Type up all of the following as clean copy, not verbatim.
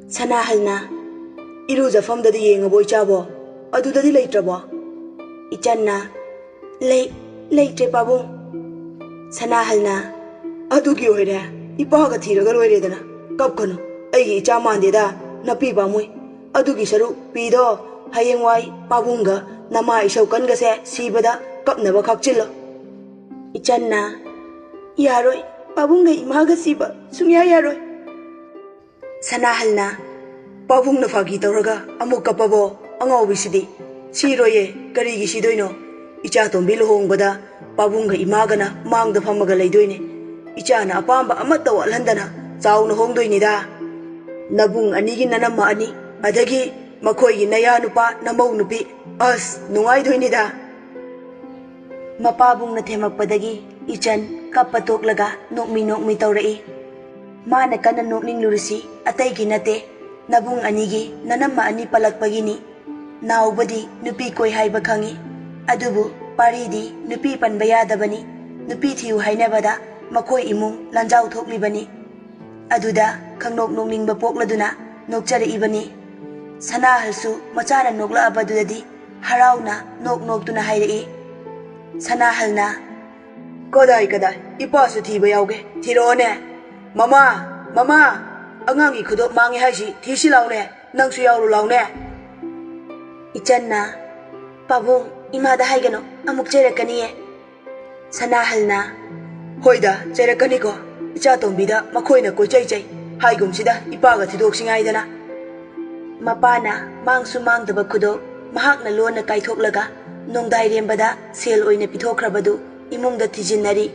Sanahalna Irujafamdadi yengabo ichabo adudadi leitrabo Ichanna leitre pabung Sanahalna adugi oire ipaga thiraga loiredana kapkanu aigi icha mandeda napi bamui adugi saru pido hayengwai pabunga nama isaukanga se sibada kapnaba khakchilo Ichanna yaroi pabunga imaga siba sungya yaroi Sanahalna pabungna fagi tawraga amuk kapabo angawbisidi siroye karigi sidoino icha tombi luhongbada pabunga imagana mangda phamaga leidoine ichana apamba amata walhandana chauna hongdoinida nabung anigi nanamma ani adagi makoigi naya nupa namau nupi as nungai doinida mapabungna themakpadagi ichan kapatoklaga nokmi tawrai mana kana nokning lurisi ataigi nate nabung anigi nanamma ani palakpagini naubadi nupi koi haiba khangi adubu paridi nupi panba yadabani nupi thiu hainabada makoi imung lanjau thoklibani aduda khangnok nokningba pokladuna nokchare ibani Sanahalsu machana nokla abadudadi harauna noktuna hairei Sanahalna kodai ipasu thiba yauge thirone mama angangi khudok mangi haisi thisi laune nangsu yauru laune Ichanna pabung imada haigano amuk cherakaniye Sanahalna hoida cherakani ko icha tombida makhoina koichai chai haigumsida ipaga thidok singaidana mapana mangsu mangdaba khudok mahakna lona kaithoklaga nongdai rembada sel oina pithokrabadu imungda thijinari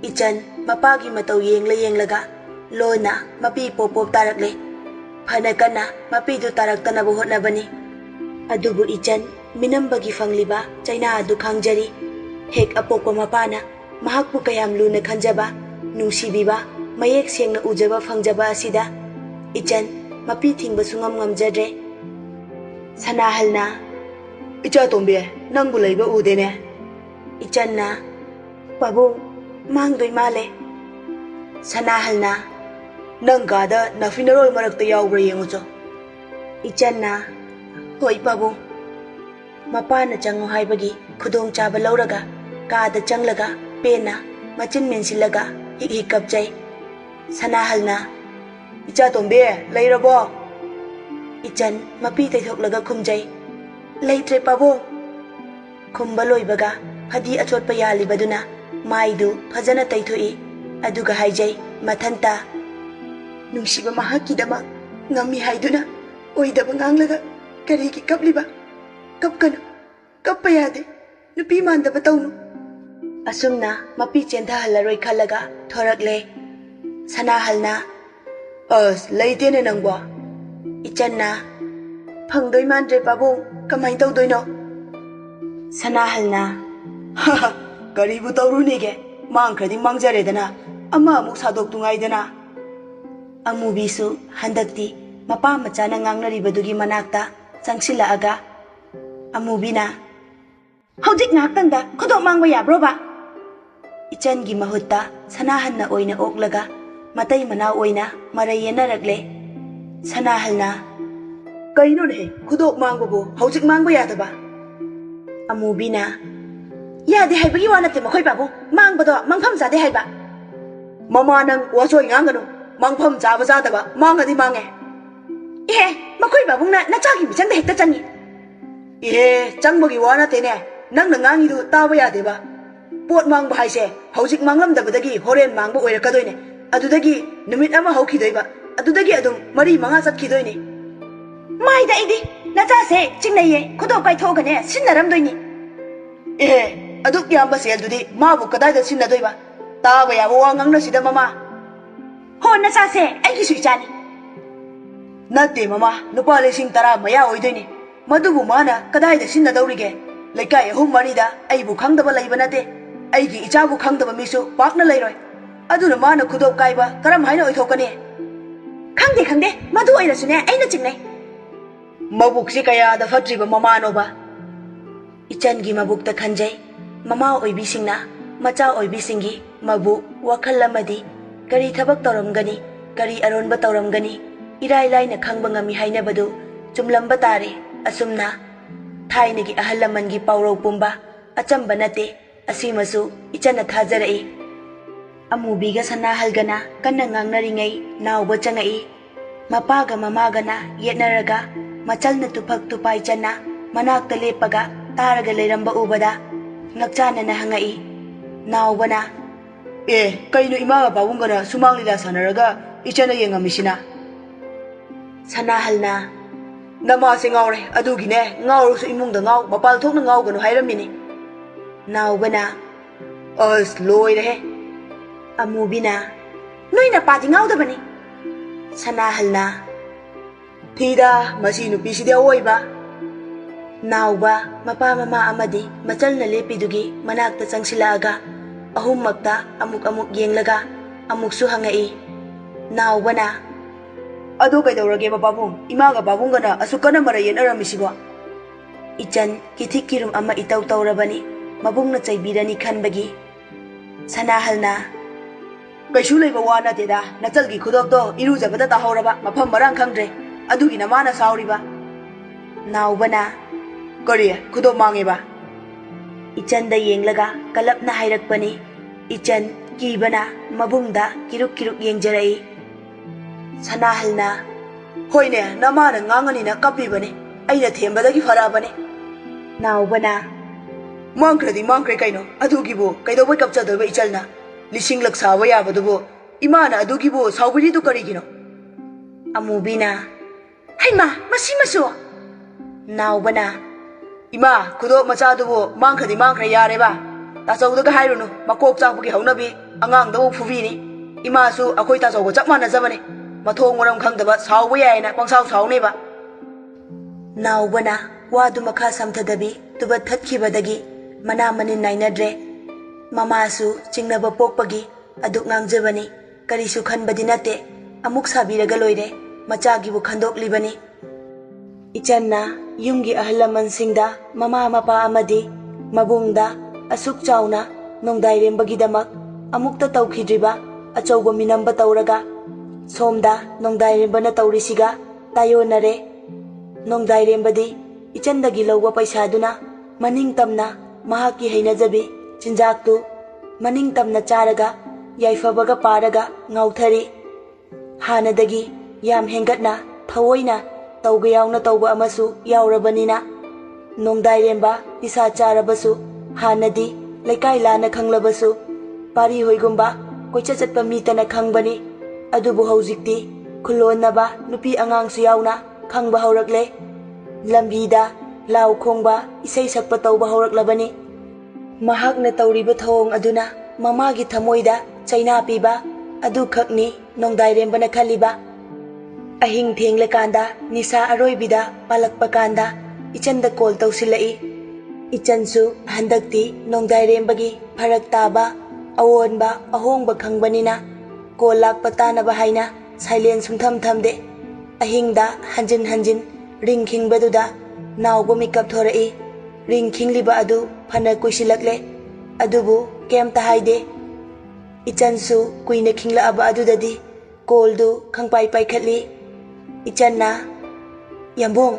Ichan mapagi matau yenglaga lona mapi popop tarakle phana kana mapi du taraktanaba hotnabani adubu Ichan minambagi fangliba chaina adu khangjari hek apokpa mapana mahakpu kayam luna khanjaba nungsibiba mayek sengna ujaba fangjaba asida Ichan mapi thingba sungam ngamjadre Sanahalna icha tombe nangbu leiba udene Ichanna pabu mangdoi male Sanahalna nangada nafinarol marakta yaubra yengucho Ichanna hoi pabu mapana changu haibagi khudong chaba lauraga kada changlaga pena machin mensilaga hik kapjai Sanahalna icha tombe leirabo Ichan mapi taithoklaga khumjai leitre pabu khumba loibaga hadi achotpa yalibaduna maidu phajana taithoi aduga haijai mathanta nungsiba mahakidama ngami haiduna oidaba nganglaga karigi kapliba kapkanu kappa yade nupi mandaba tawnu asumna mapi chentha halaroi khalaga thorakle Sanahalna as leitene nangbo Ichanna phangdoi mandre pabung kamai tawdoino Sanahalna haha karibu tawrunige mangkhadi mangjaredana ama amuk sadok tungaidana amubisu handakti mapa machana ngangnaribadugi manakta changsilaaga amubina hojik ngaktangda khodok mangba yabroba Ichangi mahutta Sanahalna oina oklaga matai mana oina marayena ragle Sanahalna kaino ne khodok mangbabu hojik mangba yadaba amubina yade haibagi wanate makhoi babu mangbado mangpham jade haiba mama nang wasoi nganganu mangpham jaba jadaba mangadi mange makhoi babungna nachagi bichangda hekta changi changbagi wanate ne nang ngangidu taba yadeba pot mangba haise hojik manglamdabadagi horen mangba oirakadoine adudagi numit ama haukidoiba adudagi adum mari manga chatkidoine maida idi nachase chingnaye khodok kai thogane sinnaramdoini aduk yamba seldudi mabu kadai sinnadoiba taba yaba wa ngangna sida mama ho nachase aigi suichani nate mama nupa lesing tara maya oidoini madubu mana kadai sinnadawrige leikai ahum marida aibu khangdaba leiba nate aigi ichabu khangdaba misu pakna leiroi aduna mana khudok kaiba karam haina oithokani khangde madu oirasune aina chingnai mabuksi kaya da fatriba mama noba Ichangi mabukta khanjai mama oibisingna macha oibisingi mabu wakhalamadi kari thabak tawramgani kari aronba tawramgani irai laina khangba ngami hainabadu chumlamba tare asumna thainagi ahal lamangi paurau pumba achamba nate asimasu ichana thajarai amubiga sanahalgana kanna ngangnaringai nauba changai mapaga mamagana yetnaraga machalna tuphak tupai chana manakta lepaga taraga leiramba ubada ngakchana na hangai naubana kaino imaga babungana sumang lila sanaraga ichana yengamisina sanahalna namase ngawre adugine ngawrusu imungda ngaw mapal thokna ngawganu hairamini naubana as loire amubina noina pati ngawdabani sanahalna thida masi nupiside oiba nauba mapa mama amadi machalna lepidugi manakta changsilaga ahummakta amuk yenglaga amuksu hangai naubana adu kaidorage babung imaga babungana asukana mara yenaramisibwa ichan kithikirum ama itau taurabani mabungna chaibirani khanbagi sanahalna kaisu leiba wana teda nachalgi khudokto irujabada tahoraba mafam marang khangdre adugi namana sauriba naubana kariya khudok mangeba ichan da yenglaga kalapna hairakpani ichan kibana mabungda kiruk yengjarai sanahalna hoine namana nganganina kapibane aina thembadagi farabane naubana mangkre kaino adugibo kaidobai kapchadoba ichalna lising laksaba yabadubo imana adugibo saubiri tu karigino amubina haima masi maso naubana ima kudo machadubo mangkre yareba tasawdaga hairunu makok chakbugi haunabi angang dawo fubini ima su akoi tasawgo chakmana zabane mathong waram khangdaba sauba yaina pangsaw sawneba naubana wadu makha samthadabi tuba thatkhibadagi mana manin nainadre mamasu chingnaba pokpagi aduk ngangjabani karisu khanbadi nate amuk sabiraga loire machagibu khandoklibani ichanna yumgi ahlaman singda mama mapa amadi mabungda asuk chauna nongdairembagi damak amukta tawkhidriba achauba minamba tawraga somda nongdairembana tawrisiga tayonare nongdairembadi ichandagi lawba paisaduna maning tamna mahaki hainajabi chinjaktu maning tamna charaga yaifabaga paraga ngauthari hanadagi yam hengatna thawoina tawga yauna tawba amasu yaurabanina nongdairemba isa charabasu hanadi laikai lana khanglabasu pari hoigumba koicha chatpa mitana khangbani adubu haujikti khulonnaba nupi angang su yauna khangba haurakle lambida law khongba isai sakpa tawba hauraklabani mahakna tawriba thong aduna mamagi thamoida chaina piba adu khakni nongdairembana khaliba ahing thenglekanda nisa aroibida palakpa kanda ichanda call tawsilai ichansu handakti nongdairembagi pharak taba awonba ahongba khangbanina call lakpa tanaba haina silent sumtham thamde ahingda hanjin ring khingbaduda nauba mikap thorai ring khingliba adu phana kuisilakle adubu kemta haide ichansu kuina khingla aba adudadi koldu khangpai paikhatli ichanna yambong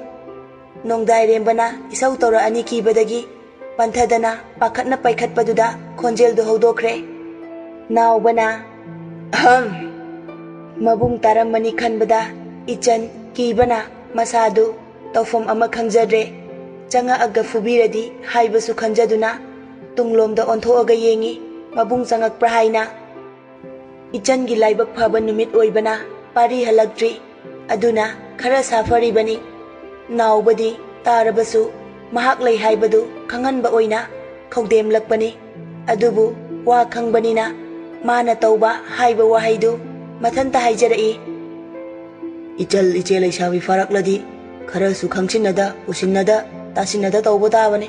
nongdairembana isau tora ani kibadagi panthadana pakhatna paikhatpaduda khonjeldu hodokre naubana mabung taramani khanbada ichan kibana masadu tawfam ama khangjadre changa aga fubiradi haibasu khanjaduna tunglomda onthoaga yengi mabung changak prahaina ichan gi laibak phaba numit oibana pari halaktri aduna khara safari bani naubadi tarabasu mahak lei haibadu khanganba oina khawdem lakpani adubu wa khangbanina mana tauba haiba wahaidu mathanta haijarai ichal iche leisabi farakladi khara su khangchinada usinnada tasinada tauba tabane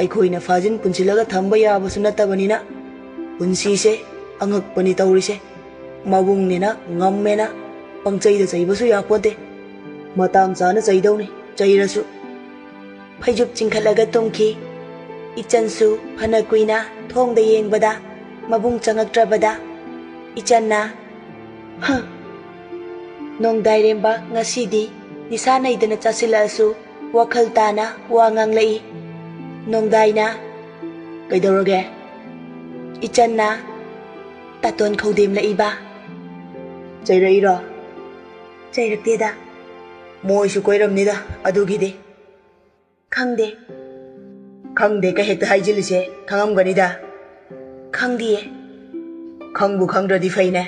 aikoina fajin punchilaga thamba yabasu natabanina punsise angakpani tawrise mabungnena ngammena pangchaida chaibasu yapote matang chana chaidawni chairasu phaijup chingkhalaga tongki ichansu phana kuina thongda yengbada mabung changaktrabada ichanna Nongdairemba ngasidi nisa naidana chasilaasu wakhal tana wa nganglai. Nongdaina kaidaurage ichanna taton khaudem laiba. Chairaira chairateda moisu koiramnida adugide. Khangde ka hekta haijilise khangamganida. Khangdiye khangbu khangdradi faine.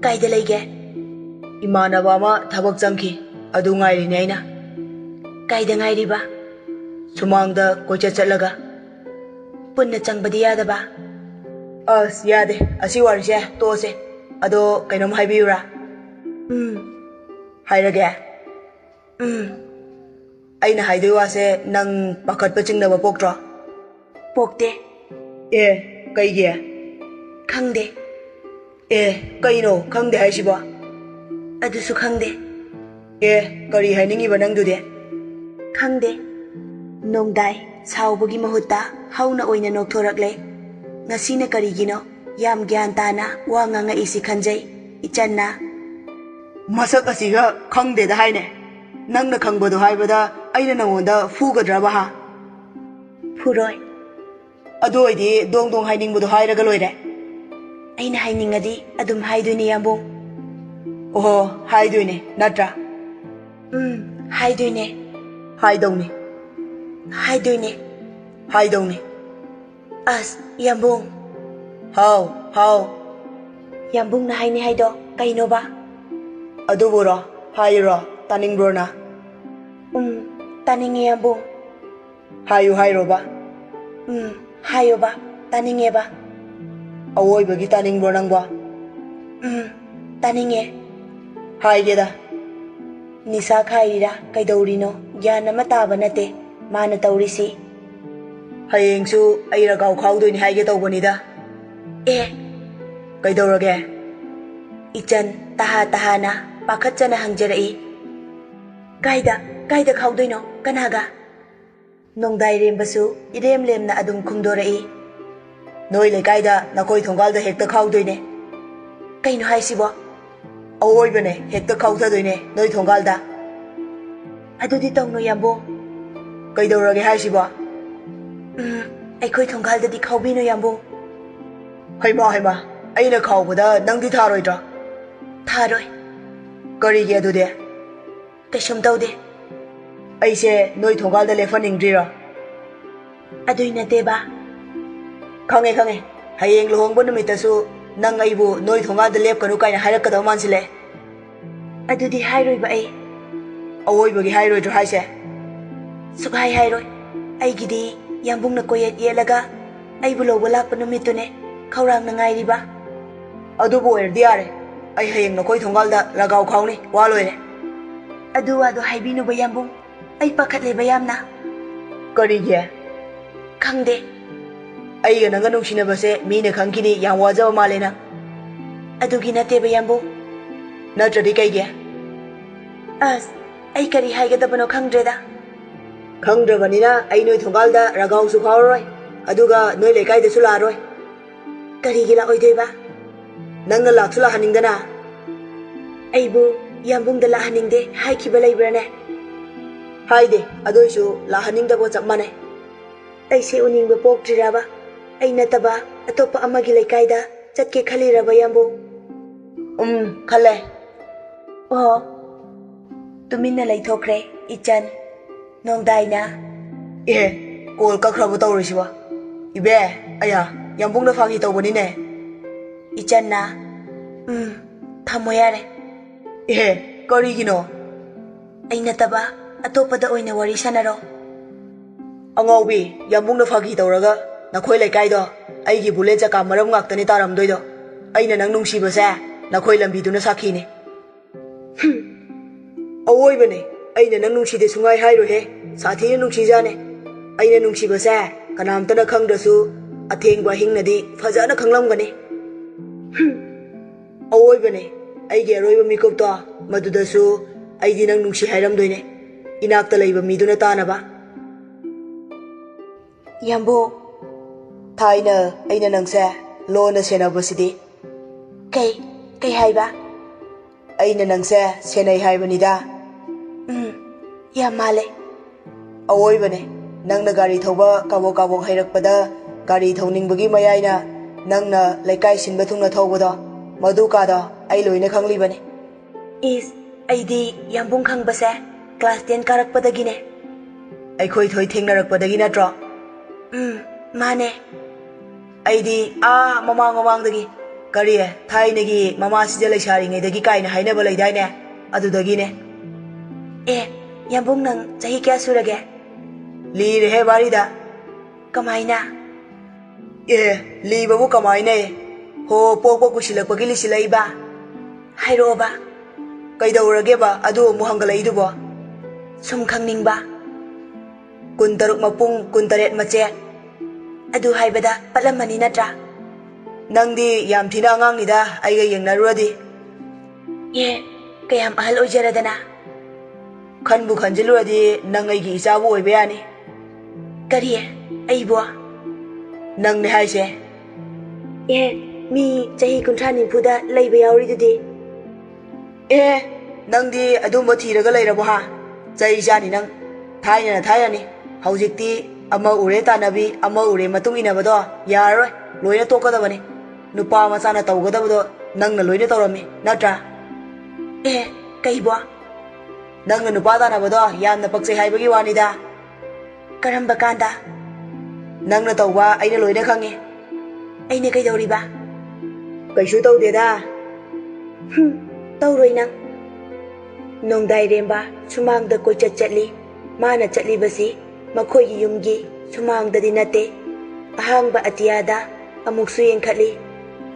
Kaida leige imanaba ama thabak chamki adu ngairine aina. Kaida ngairiba sumangda koicha chatlaga punna changbadi yadaba. Yade asi warise tose ado kainom haibiyura. Hairage aina haidoi wase nang pakatpa chingnaba poktro. Pokte. Kaige khangde. Kaino khangde haisiba. Adusu khangde. Kari hainingiba nangdude. Khangde. Nongdai saubagi mahutta hauna oina nokthorakle. Ngasina karigino yam gyan tana wa nganga isi khanjai ichanna. Masak asiga khangde da haine. Nangna khangbado haibada aina nangonda fugadraba ha. Furoi. Adu oidi dong dong hainingbudo hairaga loire. Aina hainingadi adum haidoine yambung. Oho haidoine natra. Haidoine. Haidoine. As yambung. How. Yambung na haini haido kaino ba? Aduburo hairo taningrona. Taninge yambung. Hairo ba? Hayo ba taninge ba? Awoi bagi taningbro nangba. Taninge. Haigeda. Nisa khairira kaidaurino gyan ama taba nate mana taurisi. Hayengsu aira gau khaudoini haige taubanida. Kaidaurage. Ichan tahana pakhatchana hangjarai. Kaida khaudoino kanaga. Nongdai rembasu irem lemna adum khumdorai. Noi lekaida nakoi thongalda hekta khaudoine. Kaino haisibo? Awoibane hekta khauthdoine noi thongalda. Adudi tongno yambo. Kaidaurage haisibo? Aikoi thongalda di khaubino yambo. Haima aina khaubada nangdi tharoidra. Tharoi. Karige adude? Kaisum taude. Aise noi thongalda lefaningdrira. Adui nateba. Khange hayeng lohongbo numitasu nang aibu noi thongalda lepkanu kaina hairakadaw mansile. Adudi hairoiba ai. Awoibagi hairoidro haise. Sukhai hairoi. Aigidi yambung na koyet yelaga aibu lobo lakpa numitune khaurang na ngairiba. Adubu oirdi yare. Ai hayeng nakoi thongalda lagaw khawni waloire. Adu haibinu ba yambung. Ai pakhatle ba yamna. Karige? Khangde. Aiga nanga nungsinabase mine khangkini yam wajaba malena. Adugi nate ba yambung. Natradi kaige? Ai kari haigadabano khangdreda. Khangdrabanina ai noi thongalda ragaw su khawroi. Aduga noi lekaida su laroi. Karigi la oidoiba? Nangna laksula haningdana. Aibu yambungda la haningde haikiba laibrane. Haide adoisu la haningdabo chapmane. Aise uningba poktriraba. Ai nataba atopa amagi lekaida chatke khaliraba yambu. Khale. Tuminna laithokre ichan. Nongdaina. Kol kakhrabu tawrisiba. Ibe aya yambungna fagi tawbanine. Ichanna. Thamo yare. Karigino? Ai nataba atopada oina wari sanaro. Angaubi yambungna fagi tawraga nakhoi lekaido aigi bullet chaka maram ngaktani taramdoido. Aina nang nungsibase nakhoi lambiduna sakhine. Awoibane aina nang nungside sungai hairo he sathina nungsijane. Aina nungsibase kanamtana khangdrasu athengba hingnadi fajana khanglamgani. Awoibane aigi aroiba mikopto madudasu aidi nang nungsi hairamdoine. Inakta laiba miduna tanaba. Yambo. Thaina aina nangse lona senabasidi. Kay haiba. ꯑꯩꯅ ꯅꯪꯁꯦ ꯁꯦꯟꯅꯩ ꯍꯥꯏꯕꯅꯤꯗ. ꯌꯥꯝ ꯃꯥꯜꯂꯦ. ꯑꯋꯣꯏꯕꯅꯦ. ꯅꯪꯅ ꯒꯥꯔꯤ ꯊꯧꯕ ꯀꯥꯕꯣꯛ ꯀꯥꯕꯣꯛ ꯍꯩꯔꯛꯄꯗ ꯒꯥꯔꯤ ꯊꯧꯅꯤꯡꯕꯒꯤ ꯃꯌꯥꯏꯅ ꯅꯪꯅ ꯂꯩꯀꯥꯏ ꯁꯤꯟꯕ ꯊꯨꯡꯅ ꯊꯧꯕꯗꯣ ꯃꯗꯨ ꯀꯥꯗꯣ ꯑꯩ ꯂꯣꯏꯅ ꯈꯪꯂꯤꯕꯅꯤ. ꯏꯁ, ꯑꯩꯗꯤ ꯌꯥꯝꯕꯨꯡ ꯈꯪꯕꯁꯦ ꯀ꯭ꯂꯥꯁ 10 ꯀꯥꯔꯛꯄꯗꯒꯤꯅꯦ. ꯑꯩꯈꯣꯏ ꯊꯣꯏ ꯊꯦꯡꯅꯔꯛꯄꯗꯒꯤ ꯅꯠꯇ꯭ꯔꯣ? ꯃꯥꯅꯦ. ꯑꯩꯗꯤ ꯃꯃꯥꯡꯗꯒꯤ ꯀꯔꯤ ꯊꯥꯏꯅꯒꯤ ꯃꯃꯥꯁꯤꯗ ꯂꯩꯁꯥꯔꯤꯉꯩꯗꯒꯤ ꯀꯥꯏꯅ ꯍꯥꯏꯅꯕ ꯂꯩꯗꯥꯏꯅꯦ, ꯑꯗꯨꯗꯒꯤꯅꯦ. ꯌꯥꯝꯕꯨꯡ ꯅꯪ ꯆꯍꯤ ꯀꯌꯥ ꯁꯨꯔꯒꯦ? ꯂꯤꯔꯦꯍꯦ ꯋꯥꯔꯤꯗ. ꯀꯃꯥꯏꯅ? ꯂꯤꯕꯕꯨ ꯀꯃꯥꯏꯅ? ꯍꯣ ꯄꯣꯛꯄ ꯀꯨꯏꯁꯤꯜꯂꯛꯄꯒꯤ ꯂꯤꯁꯤꯜꯂꯛꯏꯕ. ꯍꯥꯏꯔꯛꯑꯣꯕ. ꯀꯩꯗꯧꯔꯒꯦꯕ ꯑꯗꯨ ꯑꯃꯨꯛ ꯍꯪꯒꯠꯂꯛꯏꯗꯨꯕꯣ? ꯁꯨꯝ ꯈꯪꯅꯤꯡꯕ. 16 ꯃꯄꯨꯡ 17 ꯃꯆꯦꯠ. ꯑꯗꯨ ꯍꯥꯏꯕꯗ ꯄꯠꯂꯝꯃꯅꯤ ꯅꯠꯇ꯭ꯔꯥ? ꯅꯪꯗꯤ ꯌꯥꯝ ꯊꯤꯅ ꯑꯉꯥꯡꯅꯤꯗ ꯑꯩꯒ ꯌꯦꯡꯅꯔꯨꯔꯗꯤ. ꯀꯌꯥꯝ ꯑꯍꯜ ꯑꯣꯏꯖꯔꯗꯅ? ꯈꯟꯕꯨ ꯈꯟꯖꯤꯜꯂꯨꯔꯗꯤ ꯅꯪ ꯑꯩꯒꯤ ꯏꯆꯥꯕꯨ ꯑꯣꯏꯕ ꯌꯥꯅꯤ. ꯀꯔꯤ? ꯑꯩꯕꯨ? ꯅꯪꯅꯦ ꯍꯥꯏꯁꯦ. ꯃꯤ ꯆꯍꯤ 30-40ꯗ ꯂꯩꯕ ꯌꯥꯎꯔꯤꯗꯨꯗꯤ. ꯅꯪꯗꯤ ꯑꯗꯨꯝꯕ ꯊꯤꯔꯒ ꯂꯩꯔꯕꯣ ꯍꯥ? ꯆꯩ ꯆꯥꯅꯤ ꯅꯪ. ꯊꯥꯏꯅꯅ ꯊꯥꯏꯅꯅꯤ. ꯍꯧꯖꯤꯛꯇꯤ ꯑꯃ ꯎꯔꯦ ꯇꯥꯟꯅꯕꯤ, ꯑꯃ ꯎꯔꯦ ꯃꯇꯨꯡ ꯏꯟꯅꯕꯗꯣ ꯌꯥꯔꯔꯣꯏ. ꯂꯣꯏꯅ ꯇꯣꯛꯀꯗꯕꯅꯤ. ꯅꯨꯄꯥ ꯃꯆꯥꯅ ꯇꯧꯒꯗꯕꯗꯣ ꯅꯪꯅ ꯂꯣꯏꯅ ꯇꯧꯔꯝꯃꯤ ꯅꯠꯇ꯭ꯔꯥ? ꯀꯩꯕꯣ? ꯅꯪꯅ ꯅꯨꯄꯥ ꯇꯥꯟꯅꯕꯗꯣ ꯌꯥꯝꯅ ꯄꯛꯆꯩ ꯍꯥꯏꯕꯒꯤ ꯋꯥꯅꯤꯗ. ꯀꯔꯝꯕ ꯀꯥꯟꯗ? ꯅꯪꯅ ꯇꯧꯕ ꯑꯩꯅ ꯂꯣꯏꯅ ꯈꯪꯉꯤ. ꯑꯩꯅ ꯀꯩꯗꯧꯔꯤꯕ? ꯀꯩꯁꯨ ꯇꯧꯗꯦꯗ. ꯇꯧꯔꯣꯏ ꯅꯪ. ꯅꯣꯡꯗꯥꯏꯔꯦꯝꯕ ꯁꯨꯃꯥꯡꯗ ꯀꯣꯏꯆꯠ ꯆꯠꯂꯤ. ꯃꯥꯅ ꯆꯠꯂꯤꯕꯁꯤ ꯃꯈꯣꯏꯒꯤ ꯌꯨꯝꯒꯤ ꯁꯨꯃꯥꯡꯗꯗꯤ ꯅꯠꯇꯦ. ꯑꯍꯥꯡꯕ ꯑꯇꯤꯌꯥꯗ ꯑꯃꯨꯛꯁꯨ ꯌꯦꯡꯈꯠꯂꯤ.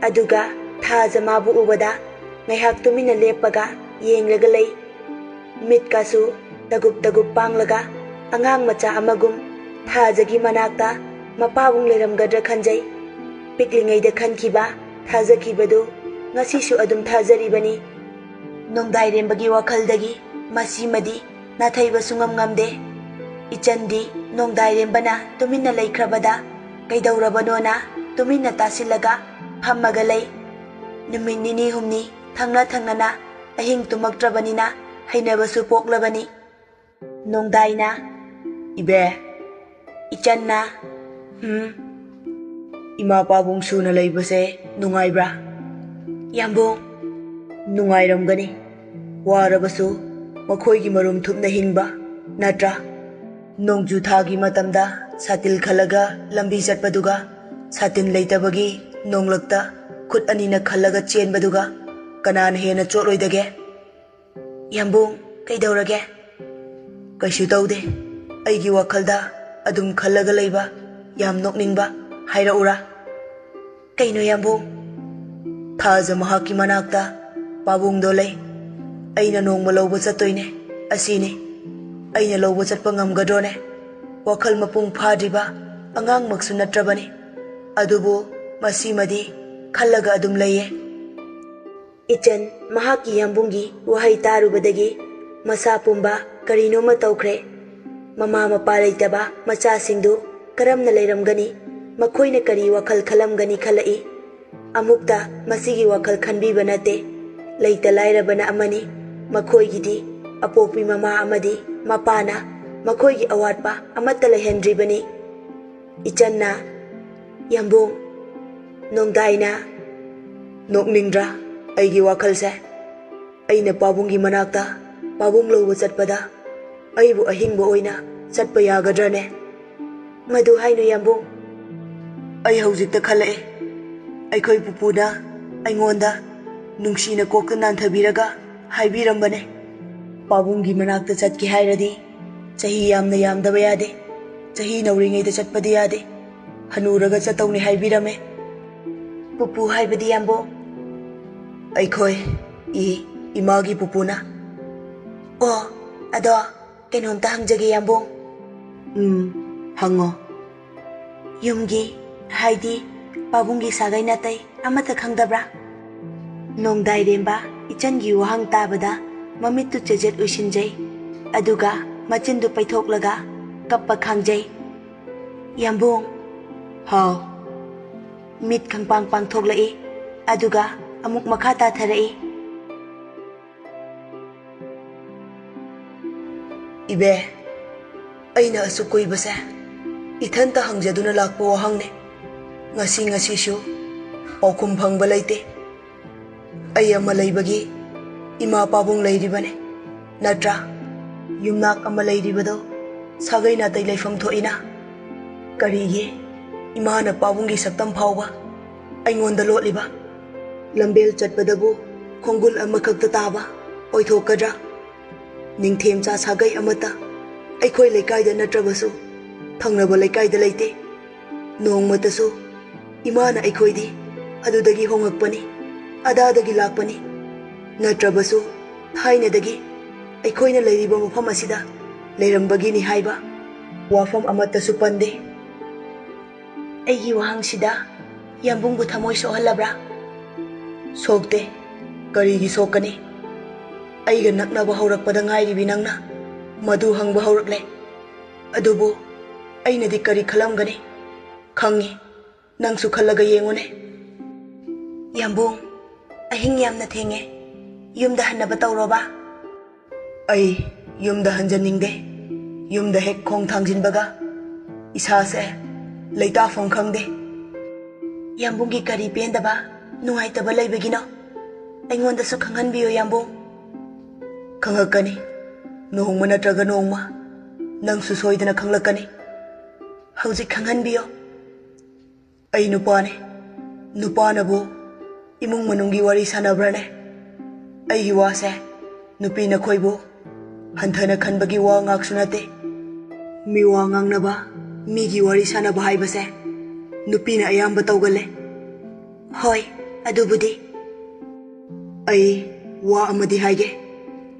ꯑꯗꯨꯒ ꯊꯥꯖ ꯃꯥꯕꯨ ꯎꯕꯗ ꯉꯥꯏꯍꯥꯛ ꯇꯨꯃꯤꯟꯅ ꯂꯦꯞꯄꯒ ꯌꯦꯡꯂꯒ ꯂꯩ. ꯃꯤꯠꯀꯁꯨ ꯇꯒꯨꯞ ꯇꯒꯨꯞ ꯄꯥꯡꯂꯒ ꯑꯉꯥꯡ ꯃꯆꯥ ꯑꯃꯒꯨꯝ ꯊꯥꯖꯒꯤ ꯃꯅꯥꯛꯇ ꯃꯄꯥꯕꯨꯡ ꯂꯩꯔꯝꯒꯗ꯭ꯔꯥ ꯈꯟꯖꯩ. ꯄꯤꯛꯂꯤꯉꯩꯗ ꯈꯟꯈꯤꯕ, ꯊꯥꯖꯈꯤꯕꯗꯨ ꯉꯁꯤꯁꯨ ꯑꯗꯨꯝ ꯊꯥꯖꯔꯤꯕꯅꯤ. ꯅꯣꯡꯗꯥꯏꯔꯦꯝꯕꯒꯤ ꯋꯥꯈꯜꯗꯒꯤ ꯃꯁꯤꯃꯗꯤ ꯅꯥꯊꯩꯕ ꯁꯨꯡꯉꯝ ꯉꯝꯗꯦ. ꯏꯆꯟꯗꯤ ꯅꯣꯡꯗꯥꯏꯔꯦꯝꯕꯅ ꯇꯨꯃꯤꯟꯅ ꯂꯩꯈ꯭ꯔꯕꯗ ꯀꯩꯗꯧꯔꯕꯅꯣꯅ ꯇꯨꯃꯤꯟꯅ ꯇꯥꯁꯤꯜꯂꯒ ꯐꯝꯃꯒ ꯂꯩ. ꯅꯨꯃꯤꯠ 2-3 ꯊꯪꯅ ꯊꯪꯅꯅ ꯑꯍꯤꯡ ꯇꯨꯝꯃꯛꯇ꯭ꯔꯕꯅꯤꯅ ꯍꯩꯅꯕꯁꯨ ꯄꯣꯛꯂꯕꯅꯤ. ꯅꯣꯡꯗꯥꯏꯅ, "ꯏꯕꯦ." ꯏꯆꯟꯅ, "ꯏꯃꯥ ꯄꯥꯕꯨꯡ ꯁꯨꯅ ꯂꯩꯕꯁꯦ ꯅꯨꯡꯉꯥꯏꯕ꯭ꯔꯥ?" ꯌꯥꯝꯕꯨꯡ, "ꯅꯨꯡꯉꯥꯏꯔꯝꯒꯅꯤ. ꯋꯥꯔꯕꯁꯨ ꯃꯈꯣꯏꯒꯤ ꯃꯔꯨꯝ ꯊꯨꯞꯅ ꯍꯤꯡꯕ ꯅꯠꯇ꯭ꯔꯥ? ꯅꯣꯡꯖꯨ ꯊꯥꯒꯤ ꯃꯇꯝꯗ ꯁꯥꯇꯤꯜ ꯈꯜꯂꯒ ꯂꯝꯕꯤ ꯆꯠꯄꯗꯨꯒ ꯁꯥꯇꯤꯟ ꯂꯩꯇꯕꯒꯤ ꯅꯣꯡꯂꯛꯇ ꯈꯨꯠ ꯑꯅꯤꯅ ꯈꯜꯂꯒ ꯆꯦꯟꯕꯗꯨꯒ ꯀꯅꯥꯅ ꯍꯦꯟꯅ ꯆꯣꯠꯂꯣꯏꯗꯒꯦ?" ꯌꯥꯝꯕꯨꯡ, ꯀꯩꯗꯧꯔꯒꯦ? ꯀꯩꯁꯨ ꯇꯧꯗꯦ. ꯑꯩꯒꯤ ꯋꯥꯈꯜꯗ ꯑꯗꯨꯝ ꯈꯜꯂꯒ ꯂꯩꯕ ꯌꯥꯝ ꯅꯣꯛꯅꯤꯡꯕ ꯍꯥꯏꯔꯛꯎꯔꯥ? ꯀꯩꯅꯣ ꯌꯥꯝꯕꯨꯡ? ꯊꯥꯖ ꯃꯍꯥꯛꯀꯤ ꯃꯅꯥꯛꯇ ꯄꯥꯕꯨꯡꯗꯣ ꯂꯩ. ꯑꯩꯅ ꯅꯣꯡꯃ ꯂꯧꯕ ꯆꯠꯇꯣꯏꯅꯦ. ꯑꯁꯤꯅꯤ. ꯑꯩꯅ ꯂꯧꯕ ꯆꯠꯄ ꯉꯝꯒꯗ꯭ꯔꯣꯅꯦ? ꯋꯥꯈꯜ ꯃꯄꯨꯡ ꯐꯥꯗ꯭ꯔꯤꯕ ꯑꯉꯥꯡꯃꯛꯁꯨ ꯅꯠꯇ꯭ꯔꯕꯅꯤ. ꯑꯗꯨꯕꯨ ꯃꯁꯤꯃꯗꯤ ꯈꯜꯂꯒ ꯑꯗꯨꯝ ꯂꯩꯌꯦ. ꯏꯆꯟ ꯃꯍꯥꯛꯀꯤ ꯌꯥꯝꯕꯨꯡꯒꯤ ꯋꯥꯍꯩ ꯇꯥꯔꯨꯕꯗꯒꯤ ꯃꯁꯥ ꯄꯨꯝꯕ ꯀꯔꯤꯅꯣꯃ ꯇꯧꯈ꯭ꯔꯦ. ꯃꯃꯥ ꯃꯄꯥ ꯂꯩꯇꯕ ꯃꯆꯥꯁꯤꯡꯗꯨ ꯀꯔꯝꯅ ꯂꯩꯔꯝꯒꯅꯤ? ꯃꯈꯣꯏꯅ ꯀꯔꯤ ꯋꯥꯈꯜ ꯈꯜꯂꯝꯒꯅꯤ ꯈꯜꯂꯛꯏ. ꯑꯃꯨꯛꯇ ꯃꯁꯤꯒꯤ ꯋꯥꯈꯜ ꯈꯟꯕꯤꯕ ꯅꯠꯇꯦ. ꯂꯩꯇ ꯂꯥꯏꯔꯕꯅ ꯑꯃꯅꯤ. ꯃꯈꯣꯏꯒꯤꯗꯤ ꯑꯄꯣꯛꯄꯤ ꯃꯃꯥ ꯑꯃꯗꯤ ꯃꯄꯥꯅ ꯃꯈꯣꯏꯒꯤ ꯑꯋꯥꯠꯄ ꯑꯃꯠꯇ ꯂꯩꯍꯟꯗ꯭ꯔꯤꯕꯅꯤ. ꯏꯆꯟꯅ, "ꯌꯥꯝꯕꯨꯡ." ꯅꯣꯡꯗꯥꯏꯅ, "ꯅꯣꯛꯅꯤꯡꯗ꯭ꯔꯥ ꯑꯩꯒꯤ ꯋꯥꯈꯜꯁꯦ? ꯑꯩꯅ ꯄꯥꯕꯨꯡꯒꯤ ꯃꯅꯥꯛꯇ ꯄꯥꯕꯨꯡ ꯂꯧꯕ ꯆꯠꯄꯗ ꯑꯩꯕꯨ ꯑꯍꯤꯡꯕ ꯑꯣꯏꯅ ꯆꯠꯄ ꯌꯥꯒꯗ꯭ꯔꯅꯦ?" ꯃꯗꯨ ꯍꯥꯏꯅꯨ ꯌꯥꯝꯕꯨꯡ. ꯑꯩ ꯍꯧꯖꯤꯛꯇ ꯈꯜꯂꯛꯑꯦ. ꯑꯩꯈꯣꯏ ꯄꯨꯄꯨꯅ ꯑꯩꯉꯣꯟꯗ ꯅꯨꯡꯁꯤꯅ ꯀꯣꯛꯇ ꯅꯥꯟꯊꯕꯤꯔꯒ ꯍꯥꯏꯕꯤꯔꯝꯕꯅꯦ. ꯄꯥꯕꯨꯡꯒꯤ ꯃꯅꯥꯛꯇ ꯆꯠꯀꯦ ꯍꯥꯏꯔꯗꯤ ꯆꯍꯤ ꯌꯥꯝꯅ ꯌꯥꯝꯗꯕ ꯌꯥꯗꯦ. ꯆꯍꯤ ꯅꯧꯔꯤꯉꯩꯗ ꯆꯠꯄꯗꯤ ꯌꯥꯗꯦ. ꯍꯅꯨꯔꯒ ꯆꯠꯇꯧꯅꯦ ꯍꯥꯏꯕꯤꯔꯝꯃꯦ꯫ ꯄꯨꯄꯨ ꯍꯥꯏꯕꯗꯤ ꯌꯥꯝꯕꯨꯡ? ꯑꯩꯈꯣꯏ ꯏꯃꯥꯒꯤ ꯄꯨꯄꯨꯅ. ꯑꯣ, ꯑꯗꯣ ꯀꯩꯅꯣꯝꯇ ꯍꯪꯖꯒꯦ ꯌꯥꯝꯕꯨꯡ? ꯍꯪꯉꯣ. ꯌꯨꯝꯒꯤ ꯍꯥꯏꯗꯤ ꯄꯥꯕꯨꯡꯒꯤ ꯁꯥꯒꯩ ꯅꯥꯇꯩ ꯑꯃꯠꯇ ꯈꯪꯗꯕ꯭ꯔꯥ? ꯅꯣꯡꯗꯥꯏꯔꯦꯝꯕ ꯏꯆꯟꯒꯤ ꯋꯥꯍꯪ ꯇꯥꯕꯗ ꯃꯃꯤꯠꯇꯨ ꯆꯦꯖꯦꯠ ꯎꯏꯁꯤꯟꯖꯩ. ꯑꯗꯨꯒ ꯃꯆꯤꯟꯗꯨ ꯄꯩꯊꯣꯛꯂꯒ ꯀꯞꯄ ꯈꯥꯡꯖꯩ. ꯌꯥꯝꯕꯨꯡ. ꯍꯥꯎ. ꯃꯤꯠ ꯈꯪꯄꯥꯡ ꯄꯥꯡꯊꯣꯛꯂꯛꯏ. ꯑꯗꯨꯒ ꯑꯃꯨꯛ ꯃꯈꯥ ꯇꯥꯊꯔꯛꯏ. Ibe, aina asuk kuibase ithanta hangjaduna lakpa wahangne. Ngasi shu paukhum phangba leite. Ai ama leibagi ima pabung leiribane. Natra yumnak ama leiribado sagai natai leifam thoina. Karigi ima na pabungi saktam phawba aingonda lotliba. Lambel chatpadabu khongul amakakta taba oithokadra. Ningthem cha sagai amata aikhoi leikaida natrabasu thangnaba leikaida leite. Nongmatasu imana aikhoidi adudagi hongakpani adadagi lakpani. Natrabasu thainadagi aikhoina leiriba mafam asida leirambagini haiba wafam amatasu pande. Aigi wahangsida yambungbu thamoi sohalabra? Sokte, karigi sokani. Aiga naknaba haurakpada ngairibi nangna madu hangba haurakle. Adubu ainadi kari khalamgani khangi nangsu khalaga yengone. Yambung, ahing yamna thenge yumda hannaba tawroba? Ai yumda hanjaningde. Yumda hek khong thangjinbaga isase leitafam khangde. Yambunggi kari pendaba nungaitaba leibagino aingondasu khanghanbiyo yambung. Khangakani nongma natraga nongma nangsu soidana khanglakani. Hauzik khanghanbiyo. Ai nupane nupanabu imung manunggi wari sanabrane. Ai wase nupina khoibu hanthana khanbagi wa ngaksu nate. Mi wa ngangnaba migi wari sanaba haibase nupina ayamba tawgale. Hoi adubudi. Ai wa amadi haige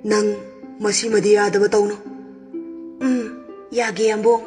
nang masimadi yadaba tawno. Yage yambung.